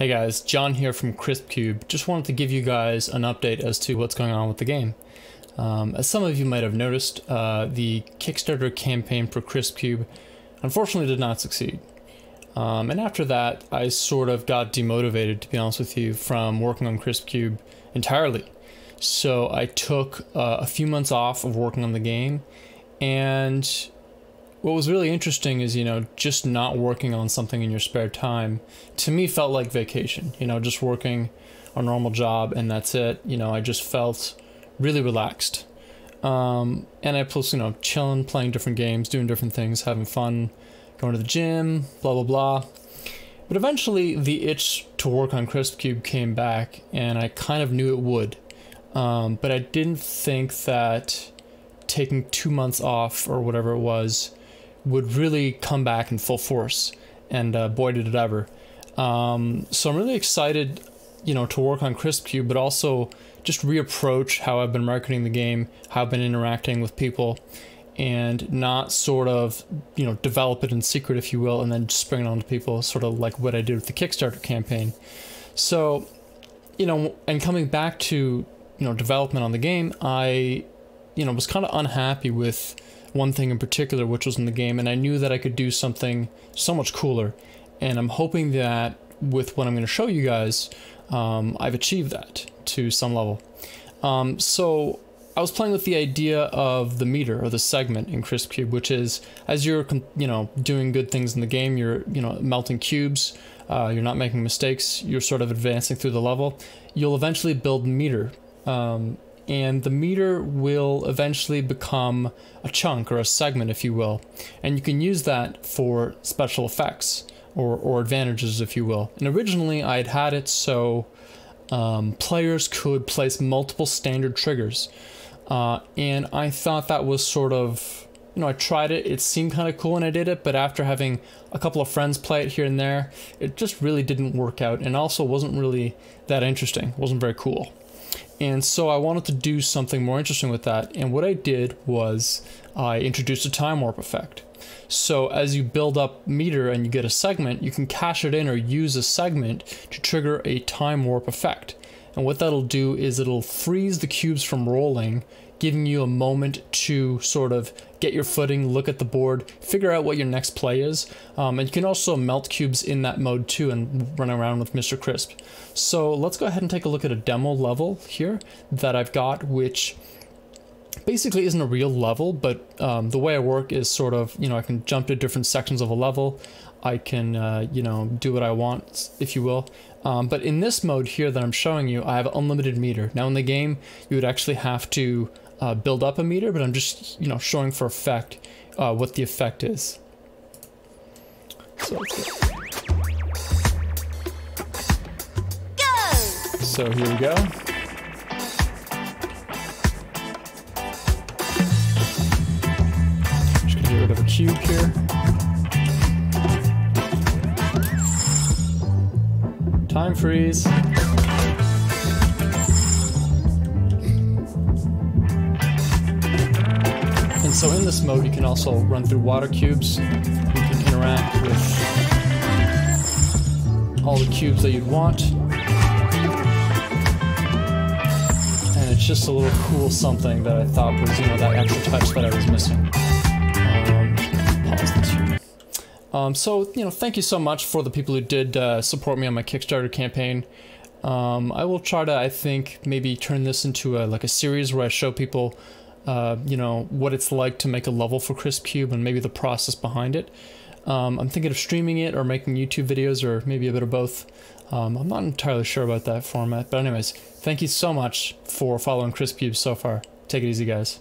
Hey guys, John here from CrispCube. Just wanted to give you guys an update as to what's going on with the game. As some of you might have noticed, the Kickstarter campaign for CrispCube unfortunately did not succeed. And after that, I sort of got demotivated, to be honest with you, from working on CrispCube entirely. So I took a few months off of working on the game, and what was really interesting is, just not working on something in your spare time, to me felt like vacation, just working a normal job and that's it. I just felt really relaxed. And I plus, chilling, playing different games, doing different things, having fun, going to the gym, blah, blah, blah. But eventually the itch to work on CrispCube came back, and I kind of knew it would. But I didn't think that taking 2 months off or whatever it was would really come back in full force, and boy did it ever. So I'm really excited, to work on CrispCube, but also just reapproach how I've been marketing the game, how I've been interacting with people, and not sort of, develop it in secret, if you will, and then just bring it on to people, sort of like what I did with the Kickstarter campaign. So, and coming back to, development on the game, I, was kind of unhappy with one thing in particular, which was in the game, and I knew that I could do something so much cooler, and I'm hoping that with what I'm going to show you guys, I've achieved that to some level. So I was playing with the idea of the meter, or the segment in CrispCube, which is, as you're, doing good things in the game, you're, melting cubes, you're not making mistakes, you're sort of advancing through the level, you'll eventually build meter. And the meter will eventually become a chunk, or a segment, if you will. And you can use that for special effects, or advantages, if you will. And originally I'd had it so players could place multiple standard triggers. And I thought that was sort of, I tried it, it seemed kind of cool when I did it, but after having a couple of friends play it here and there, it just really didn't work out, and also wasn't really that interesting, wasn't very cool. And so I wanted to do something more interesting with that, and what I did was I introduced a time warp effect. So as you build up meter and you get a segment, you can cache it in or use a segment to trigger a time warp effect. And what that'll do is it'll freeze the cubes from rolling, giving you a moment to sort of get your footing, look at the board, figure out what your next play is. And you can also melt cubes in that mode too and run around with Mr. Crisp. So let's go ahead and take a look at a demo level here that I've got, which basically isn't a real level, but the way I work is sort of, I can jump to different sections of a level. I can, do what I want, if you will. But in this mode here that I'm showing you, I have unlimited meter. Now in the game, you would actually have to build up a meter, but I'm just, showing for effect what the effect is. So go! So here we go. Just gonna get rid of a cube here. Time freeze. And so in this mode, you can also run through water cubes. You can interact with all the cubes that you'd want. And it's just a little cool something that I thought was, that extra touch that I was missing. Pause this here. So, thank you so much for the people who did support me on my Kickstarter campaign. I will try to, I think, maybe turn this into a series where I show people, what it's like to make a level for CrispCube and maybe the process behind it. I'm thinking of streaming it or making YouTube videos, or maybe a bit of both. I'm not entirely sure about that format, but anyways, thank you so much for following CrispCube so far. Take it easy, guys.